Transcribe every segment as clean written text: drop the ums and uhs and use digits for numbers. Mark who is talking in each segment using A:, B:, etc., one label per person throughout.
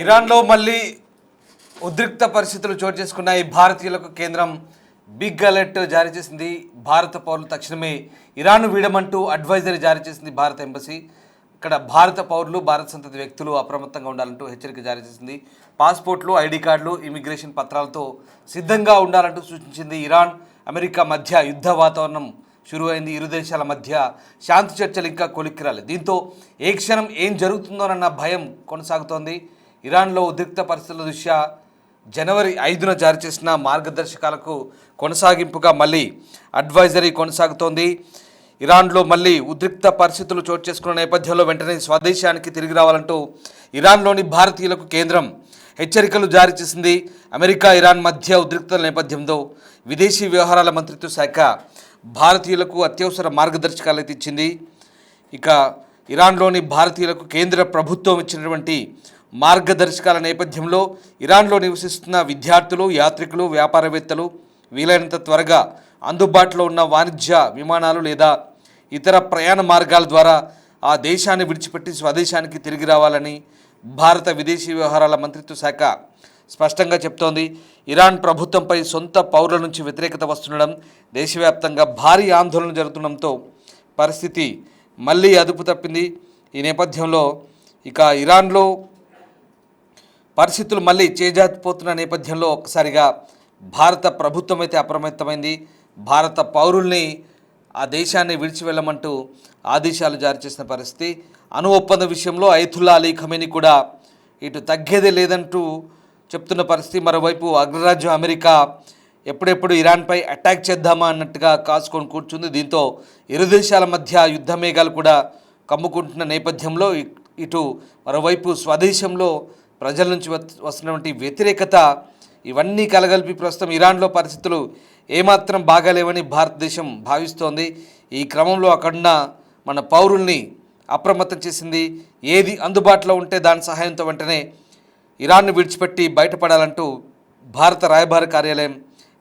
A: ఇరాన్లో మళ్ళీ ఉద్రిక్త పరిస్థితులు చోటు చేసుకున్నాయి. భారతీయులకు కేంద్రం బిగ్ అలర్ట్ జారీ చేసింది. భారత పౌరులు తక్షణమే ఇరాన్ వీడమంటూ అడ్వైజరీ జారీ చేసింది భారత ఎంబసీ. ఇక్కడ భారత పౌరులు, భారత సంతతి వ్యక్తులు అప్రమత్తంగా ఉండాలంటూ హెచ్చరిక జారీ చేసింది. పాస్పోర్ట్లు, ఐడి కార్డులు, ఇమిగ్రేషన్ పత్రాలతో సిద్ధంగా ఉండాలంటూ సూచించింది. ఇరాన్, అమెరికా మధ్య యుద్ధ వాతావరణం షురువైంది. ఇరు దేశాల మధ్య శాంతి చర్చలు ఇంకా కొలిక్కిరాలేదు. దీంతో ఏ క్షణం ఏం జరుగుతుందోనన్న భయం కొనసాగుతోంది. ఇరాన్లో ఉద్రిక్త పరిస్థితుల దృష్ట్యా జనవరి 5న జారీ చేసిన మార్గదర్శకాలకు కొనసాగింపుగా మళ్ళీ అడ్వైజరీ కొనసాగుతోంది. ఇరాన్లో మళ్ళీ ఉద్రిక్త పరిస్థితులు చోటు చేసుకున్న నేపథ్యంలో వెంటనే స్వదేశానికి తిరిగి రావాలంటూ ఇరాన్లోని భారతీయులకు కేంద్రం హెచ్చరికలు జారీ చేసింది. అమెరికా, ఇరాన్ మధ్య ఉద్రిక్తల నేపథ్యంలో విదేశీ వ్యవహారాల మంత్రిత్వ శాఖ భారతీయులకు అత్యవసర మార్గదర్శకాలు అయితే ఇచ్చింది. ఇక ఇరాన్లోని భారతీయులకు కేంద్ర ప్రభుత్వం ఇచ్చినటువంటి మార్గదర్శకాల నేపథ్యంలో ఇరాన్లో నివసిస్తున్న విద్యార్థులు, యాత్రికులు, వ్యాపారవేత్తలు వీలైనంత త్వరగా అందుబాటులో ఉన్న వాణిజ్య విమానాలు లేదా ఇతర ప్రయాణ మార్గాల ద్వారా ఆ దేశాన్ని విడిచిపెట్టి స్వదేశానికి తిరిగి రావాలని భారత విదేశీ వ్యవహారాల మంత్రిత్వ శాఖ స్పష్టంగా చెప్తోంది. ఇరాన్ ప్రభుత్వంపై సొంత పౌరుల నుంచి వ్యతిరేకత వస్తుండడం, దేశవ్యాప్తంగా భారీ ఆందోళన జరుగుతుండడంతో పరిస్థితి మళ్ళీ అదుపు తప్పింది. ఈ నేపథ్యంలో ఇక ఇరాన్లో పరిస్థితులు మళ్ళీ చేజారిపోతున్న నేపథ్యంలో ఒక్కసారిగా భారత ప్రభుత్వం అయితే అప్రమత్తమైంది. భారత పౌరుల్ని ఆ దేశాన్ని విడిచి వెళ్ళమంటూ ఆదేశాలు జారీ చేసిన పరిస్థితి. అణు ఒప్పంద విషయంలో అయతుల్లా అలీ ఖమేనీ కూడా ఇటు తగ్గేదే లేదంటూ చెప్తున్న పరిస్థితి. మరోవైపు అగ్రరాజ్యం అమెరికా ఎప్పుడెప్పుడు ఇరాన్పై అటాక్ చేద్దామా అన్నట్టుగా కాచుకొని కూర్చుంది. దీంతో ఇరు దేశాల మధ్య యుద్ధ మేఘాలు కూడా కమ్ముకుంటున్న నేపథ్యంలో ఇటు మరోవైపు స్వదేశంలో ప్రజల నుంచి వస్తున్నటువంటి వ్యతిరేకత ఇవన్నీ కలగలిపి ప్రస్తుతం ఇరాన్లో పరిస్థితులు ఏమాత్రం బాగాలేవని భారతదేశం భావిస్తోంది. ఈ క్రమంలో అక్కడున్న మన పౌరుల్ని అప్రమత్తం చేసింది. ఏది అందుబాటులో ఉంటే దాని సహాయంతో వెంటనే ఇరాన్ను విడిచిపెట్టి బయటపడాలంటూ భారత రాయబార కార్యాలయం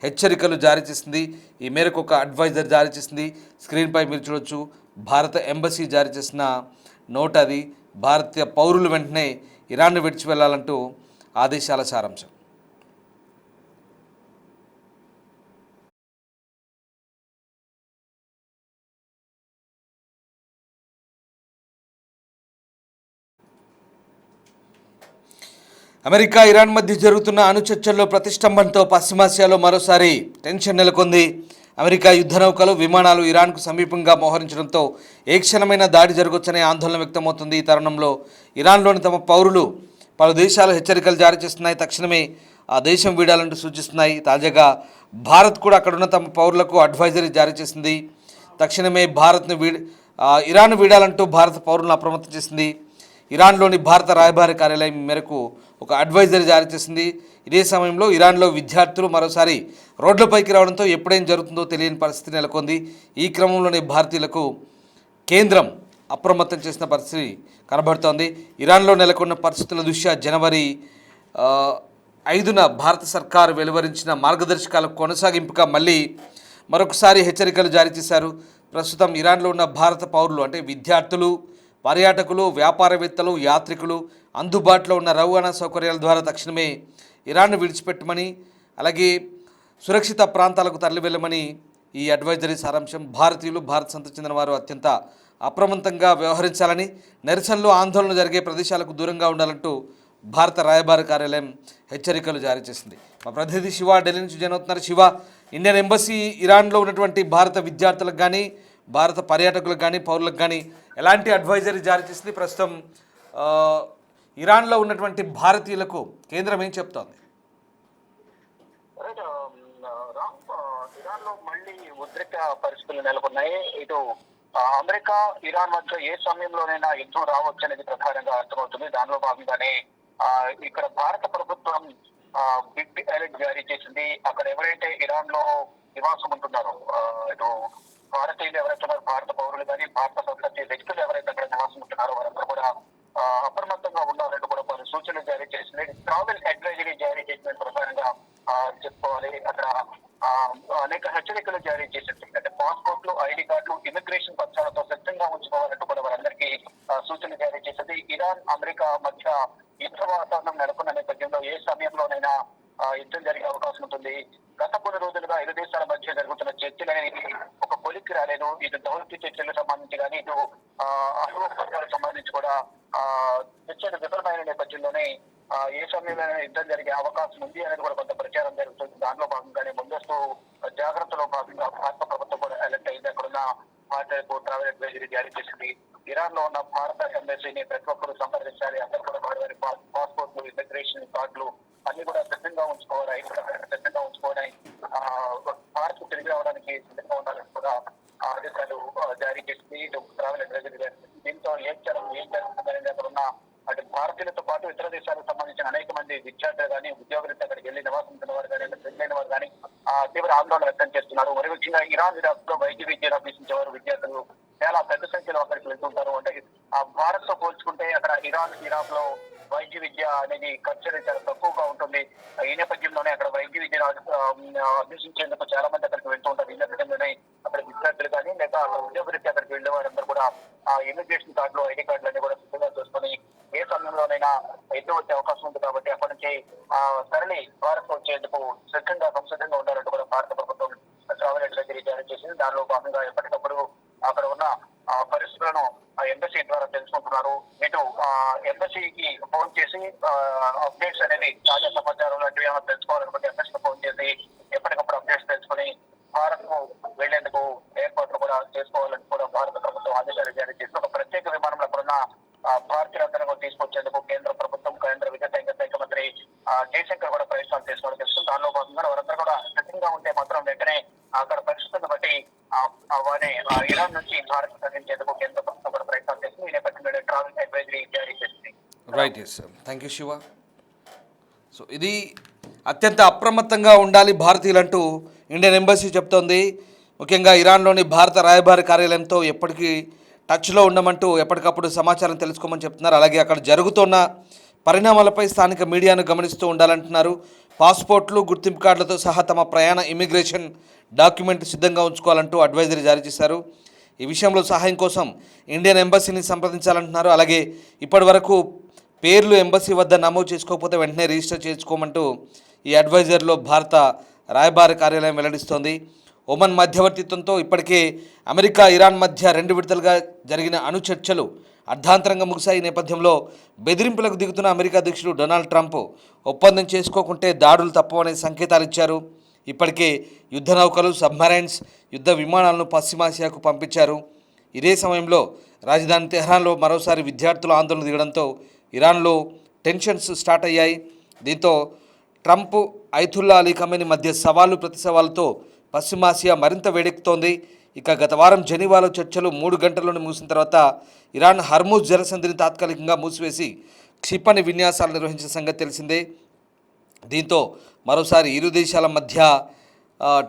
A: హెచ్చరికలు జారీ చేసింది. ఈ మేరకు ఒక అడ్వైజర్ జారీ చేసింది. స్క్రీన్పై మీరు చూడొచ్చు. భారత ఎంబసీ జారీ చేసిన నోట్ అది. భారతీయ పౌరులు వెంటనే ఇరాన్ను విడిచి వెళ్ళాలంటూ ఆదేశాల సారాంశం. అమెరికా, ఇరాన్ మధ్య జరుగుతున్న అణు చర్చల్లో ప్రతిష్టంభనతో పశ్చిమాసియాలో మరోసారి టెన్షన్ నెలకొంది. అమెరికా యుద్ధ నౌకలు, విమానాలు ఇరాన్కు సమీపంగా మోహరించడంతో ఏ క్షణమైన దాడి జరగొచ్చనే ఆందోళన వ్యక్తమవుతుంది. ఈ తరుణంలో ఇరాన్లోని తమ పౌరులు పలు దేశాలు హెచ్చరికలు జారీ చేస్తున్నాయి. తక్షణమే ఆ దేశం వీడాలంటూ సూచిస్తున్నాయి. తాజాగా భారత్ కూడా అక్కడున్న తమ పౌరులకు అడ్వైజరీ జారీ చేసింది. తక్షణమే ఇరాన్ వీడాలంటూ భారత పౌరులను అప్రమత్తం చేసింది. ఇరాన్లోని భారత రాయబార కార్యాలయం మేరకు ఒక అడ్వైజరీ జారీ చేసింది. ఇదే సమయంలో ఇరాన్లో విద్యార్థులు మరోసారి రోడ్లపైకి రావడంతో ఎప్పుడేం జరుగుతుందో తెలియని పరిస్థితి నెలకొంది. ఈ క్రమంలోనే భారతీయులకు కేంద్రం అప్రమత్తం చేసిన పరిస్థితి కనబడుతోంది. ఇరాన్లో నెలకొన్న పరిస్థితుల దృష్ట్యా జనవరి 5న భారత సర్కారు వెలువరించిన మార్గదర్శకాలకు కొనసాగింపుగా మళ్ళీ మరొకసారి హెచ్చరికలు జారీ చేశారు. ప్రస్తుతం ఇరాన్లో ఉన్న భారత పౌరులు అంటే విద్యార్థులు, పర్యాటకులు, వ్యాపారవేత్తలు, యాత్రికులు అందుబాటులో ఉన్న రవాణా సౌకర్యాల ద్వారా తక్షణమే ఇరాన్ను విడిచిపెట్టమని, అలాగే సురక్షిత ప్రాంతాలకు తరలి వెళ్ళమని ఈ అడ్వైజరీ సారాంశం. భారతీయులు, భారత సంతతికి చెందిన వారు అత్యంత అప్రమత్తంగా వ్యవహరించాలని, నిరసనలు, ఆందోళనలు జరిగే ప్రదేశాలకు దూరంగా ఉండాలంటూ భారత రాయబార కార్యాలయం హెచ్చరికలు జారీ చేసింది. మా ప్రతినిధి శివ ఢిల్లీ నుంచి జాయిన్ అవుతున్నారు. శివ, ఇండియన్ ఎంబసీ ఇరాన్లో ఉన్నటువంటి భారత విద్యార్థులకు కానీ, భారత పర్యాటకులకు కానీ, పౌరులకు కానీ ఎలాంటి అడ్వైజరీ జారీ చేసింది? ప్రస్తుతం ఇరాన్లో ఉన్నటువంటి భారతీయులకు కేంద్రం ఏం చెప్తోంది?
B: ఇరాన్ లో మళ్ళీ ఉద్రిక్త పరిస్థితులు నెలకొన్నాయి. ఇటు అమెరికా, ఇరాన్ మధ్య ఏ సమయంలోనైనా యుద్ధం రావచ్చు అనేది ప్రధానంగా అర్థమవుతుంది. దానిలో భాగంగానే ఇక్కడ భారత ప్రభుత్వం బిగ్ అలర్ట్ జారీ చేసింది. అక్కడ ఎవరైతే ఇరాన్ లో నివాసం ఉంటున్నారో, ఇటు భారతీయులు ఎవరైతే ఉన్నారో, భారత పౌరులు కానీ, భారత సంతతి వ్యక్తులు ఎవరైతే అక్కడ నివాసం ఉంటున్నారో వారందరూ కూడా అప్రమత్తంగా ఉండాలంటూ కూడా కొన్ని సూచనలు జారీ చేసింది. ట్రావెల్ అడ్వైజరీ జారీ చేసిన ప్రధానంగా చెప్పుకోవాలి. అక్కడ అనేక హెచ్చరికలు జారీ చేసింది. అంటే పాస్పోర్ట్లు, ఐడి కార్డులు, ఇమిగ్రేషన్ పత్రాలతో సిద్ధంగా ఉంచుకోవాలంటూ కూడా వారందరికీ సూచనలు జారీ చేసింది. ఇరాన్, అమెరికా మధ్య యుద్ధ వాతావరణం నెలకొన్న ఉంది. గత కొన్ని రోజులుగా ఇరు దేశాల మధ్య జరుగుతున్న చర్చలు అనేది ఒక కొలిక్కి రాలేదు. ఇటు దౌత్య చర్చలకు సంబంధించి కానీ ఇటు అణు ఒప్పందాలకు సంబంధించి కూడా చర్చలు విఫలమైన నేపథ్యంలోనే ఏ సమయంలో యుద్ధం జరిగే అవకాశం ఉంది అనేది కూడా కొంత ప్రచారం జరుగుతుంది. దాంట్లో భాగంగానే ముందస్తు జాగ్రత్తలో భాగంగా భారత ప్రభుత్వం కూడా అలర్ట్ అయింది. అక్కడున్న భారతకు ట్రావెల్ అడ్వైజరీ జారీ చేసింది. ఇరాన్ లో ఉన్న భారత ఎంబసీని ప్రతి ఒక్కరు సంప్రదించాలి. అందరూ కూడా వారి పాస్పోర్ట్లు, ఇమిగ్రేషన్ కార్డులు అన్ని కూడా సిద్ధంగా ఉంచుకోవాలి. సిద్ధంగా ఉంచుకోవాలి. భారత్ తిరిగి రావడానికి సిద్ధంగా ఉండాలని కూడా ఆదేశాలు జారీ చేసింది. ట్రావెల్ అడ్వైజరీ జారీ చేసింది. దీంతో ఏం జరుగుతుందనేది అక్కడ ఉన్న అటు భారతీయులతో పాటు ఇతర దేశాలకు సంబంధించిన అనేక మంది విద్యార్థులు కానీ ఉద్యోగులు అక్కడికి వెళ్లి నివాసించిన వారు కానీ పెళ్ళైన వారు కానీ తీవ్ర ఆందోళన వ్యక్తం చేస్తున్నారు. మరి ముఖ్యంగా ఇరాన్ ఇరాక్ లో వైద్య విద్యను అభ్యసించేవారు విద్యార్థులు చాలా పెద్ద సంఖ్యలో అక్కడికి వెళ్తుంటారు. అంటే భారత్ తో పోల్చుకుంటే అక్కడ ఇరాన్ ఇరాక్ లో వైద్య విద్య అనేది ఖర్చు చాలా తక్కువగా ఉంటుంది. ఈ నేపథ్యంలోనే అక్కడ వైద్య విద్యను అభ్యసించేందుకు చాలా మంది అక్కడికి వెళ్తూ ఉంటారు. ఈ నేపథ్యంలోనే అక్కడ విద్యార్థులు కానీ లేక ఉద్యోగరీత్యా అక్కడికి వెళ్లే వారందరూ కూడా ఇమిగ్రేషన్ కార్డులు, ఐడి కార్డులు అన్ని కూడా సిద్ధంగా చేసుకుని ఏ సమయంలోనైనా యుద్ధం వచ్చే అవకాశం ఉంది కాబట్టి అక్కడి నుంచి సరళి భారత్ వచ్చేందుకు సంసిద్ధంగా ఉండాలంటూ కూడా భారత ప్రభుత్వం ట్రావెల్ అడ్వైజరీ జారీ చేసింది. దానిలో భాగంగా ఎప్పటికప్పుడు అక్కడ ఉన్న పరిస్థితులను ఎంబసీ ద్వారా తెలుసుకుంటున్నారు. ఇటు ఎంబసీకి ఫోన్ చేసి అప్డేట్స్ అనేది తాజా సమాచారం లాంటివి ఏమైనా తెలుసుకోవాలనుకుంటే ఎంబసీకి ఫోన్ చేసి ఎప్పటికప్పుడు అప్డేట్స్ తెలుసుకుని భారత్ కు వెళ్లేందుకు ఏర్పాట్లు కూడా చేసుకోవాలని కూడా భారత ప్రభుత్వం ఆదేశాలు జారీ చేసి ఒక ప్రత్యేక విమానంలో అక్కడున్న భారతీయులందరూ తీసుకొచ్చేందుకు కేంద్ర ప్రభుత్వం, కేంద్ర విద్యాశాఖ శాఖ మంత్రి జయశంకర్ కూడా ప్రయత్నాలు చేసుకోవడం తెలుస్తుంది. దానిలో భాగంగా వారందరూ కూడా సిద్ధంగా ఉంటే మాత్రం వెంటనే అక్కడ పరిస్థితులను బట్టి వారిని ఇరాన్ నుంచి భారత్ తరలించేందుకు కేంద్ర ప్రభుత్వం కూడా ప్రయత్నాలు చేస్తుంది. ఈ నేపథ్యంలో ట్రావెల్ అడ్వైజరీ జారీ చేసింది.
A: Right, yes sir, thank you Shiva. So ఇది అత్యంత అప్రమత్తంగా ఉండాలి భారతీయులంటూ ఇండియన్ ఎంబసీ చెప్తోంది. ముఖ్యంగా ఇరాన్లోని భారత రాయబారి కార్యాలయంతో ఎప్పటికీ టచ్లో ఉండమంటూ ఎప్పటికప్పుడు సమాచారం తెలుసుకోమని చెప్తున్నారు. అలాగే అక్కడ జరుగుతున్న పరిణామాలపై స్థానిక మీడియాను గమనిస్తూ ఉండాలంటున్నారు. పాస్పోర్ట్లు, గుర్తింపు కార్డులతో సహా తమ ప్రయాణ ఇమిగ్రేషన్ డాక్యుమెంట్ సిద్ధంగా ఉంచుకోవాలంటూ అడ్వైజరీ జారీ చేశారు. ఈ విషయంలో సహాయం కోసం ఇండియన్ ఎంబసీని సంప్రదించాలంటున్నారు. అలాగే ఇప్పటి వరకు పేర్లు ఎంబసీ వద్ద నమోదు చేసుకోకపోతే వెంటనే రిజిస్టర్ చేసుకోమంటూ ఈ అడ్వైజర్లో భారత రాయబారి కార్యాలయం వెల్లడిస్తోంది. ఒమన్ మధ్యవర్తిత్వంతో ఇప్పటికే అమెరికా, ఇరాన్ మధ్య 2 విడతలుగా జరిగిన అణు చర్చలు అర్ధాంతరంగా ముగిశాయి. ఈ నేపథ్యంలో బెదిరింపులకు దిగుతున్న అమెరికా అధ్యక్షుడు డొనాల్డ్ ట్రంప్ ఒప్పందం చేసుకోకుంటే దాడులు తప్పవనే సంకేతాలు ఇచ్చారు. ఇప్పటికే యుద్ధ నౌకలు, సబ్మరైన్స్, యుద్ధ విమానాలను పశ్చిమాసియాకు పంపించారు. ఇదే సమయంలో రాజధాని తెహ్రాన్లో మరోసారి విద్యార్థులు ఆందోళన దిగడంతో ఇరాన్లో టెన్షన్స్ స్టార్ట్ అయ్యాయి. దీంతో ట్రంప్, ఐతుల్లా అలీ ఖమేనీ మధ్య సవాలు ప్రతి సవాలుతో పశ్చిమాసియా మరింత వేడెక్కుతోంది. ఇక గత వారం జెనీవాలో చర్చలు 3 గంటల్లోనే ముగిసిన తర్వాత ఇరాన్ హర్మూజ్ జలసంధిని తాత్కాలికంగా మూసివేసి క్షిపణి విన్యాసాలు నిర్వహించిన సంగతి తెలిసిందే. దీంతో మరోసారి ఇరు దేశాల మధ్య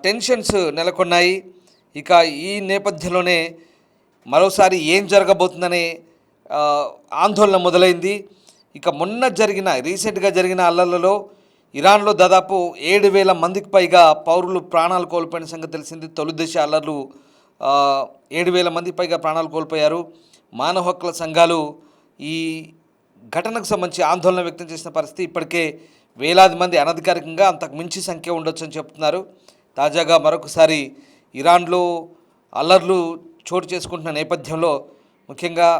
A: టెన్షన్స్ నెలకొన్నాయి. ఇక ఈ నేపథ్యంలోనే మరోసారి ఏం జరగబోతుందనే ఆందోళన మొదలైంది. ఇక రీసెంట్గా జరిగిన అల్లర్లలో ఇరాన్లో దాదాపు 7,000 మందికి పైగా పౌరులు ప్రాణాలు కోల్పోయిన సంగతి తెలిసింది. తొలి దశ అల్లర్లు 7,000 మందికి పైగా ప్రాణాలు కోల్పోయారు. మానవ హక్కుల సంఘాలు ఈ ఘటనకు సంబంధించి ఆందోళన వ్యక్తం చేసిన పరిస్థితి. ఇప్పటికే వేలాది మంది అనధికారికంగా అంతకు మించి సంఖ్య ఉండొచ్చని చెప్తున్నారు. తాజాగా మరొకసారి ఇరాన్లో అల్లర్లు చోటు చేసుకుంటున్న నేపథ్యంలో ముఖ్యంగా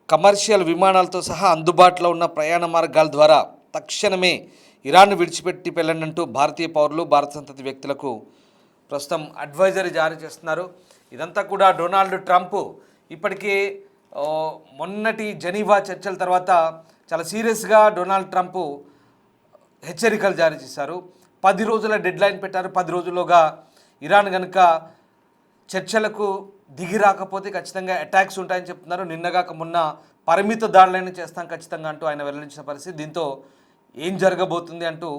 A: కమర్షియల్ విమానాలతో సహా అందుబాటులో ఉన్న ప్రయాణ మార్గాల ద్వారా తక్షణమే ఇరాన్ను విడిచిపెట్టి వెళ్ళండంటూ భారతీయ పౌరులు, భారత సంతతి వ్యక్తులకు ప్రస్తుతం అడ్వైజరీ జారీ చేస్తున్నారు. ఇదంతా కూడా డొనాల్డ్ ట్రంప్ ఇప్పటికే మొన్నటి జెనీవా చర్చల తర్వాత చాలా సీరియస్గా డొనాల్డ్ ట్రంప్ హెచ్చరికలు జారీ చేశారు. 10 రోజుల డెడ్లైన్ పెట్టారు. 10 రోజుల్లోగా ఇరాన్ కనుక చర్చలకు దిగి రాకపోతే ఖచ్చితంగా అటాక్స్ ఉంటాయని చెప్తున్నారు. నిన్నగాక మొన్న పరిమిత దాడులైనా చేస్తాం ఖచ్చితంగా అంటూ ఆయన వెల్లడించిన పరిస్థితి. దీంతో ఏం జరగబోతుంది అంటూ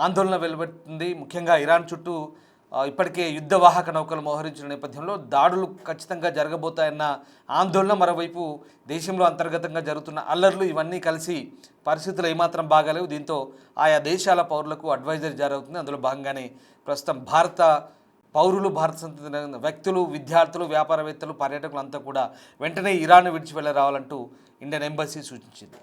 A: ఆందోళన వెలువడుతుంది. ముఖ్యంగా ఇరాన్ చుట్టూ ఇప్పటికే యుద్ధ వాహక నౌకలు మోహరించిన నేపథ్యంలో దాడులు ఖచ్చితంగా జరగబోతాయన్న ఆందోళన. మరోవైపు దేశంలో అంతర్గతంగా జరుగుతున్న అల్లర్లు ఇవన్నీ కలిసి పరిస్థితులు ఏమాత్రం బాగాలేవు. దీంతో ఆయా దేశాల పౌరులకు అడ్వైజరీ జారీ అవుతుంది. అందులో భాగంగానే ప్రస్తుతం భారత పౌరులు, భారత సంతతి వ్యక్తులు, విద్యార్థులు, వ్యాపారవేత్తలు, పర్యాటకులు అంతా కూడా వెంటనే ఇరాన్ విడిచి వెళ్ళి రావాలంటూ ఇండియన్ ఎంబసీ సూచించింది.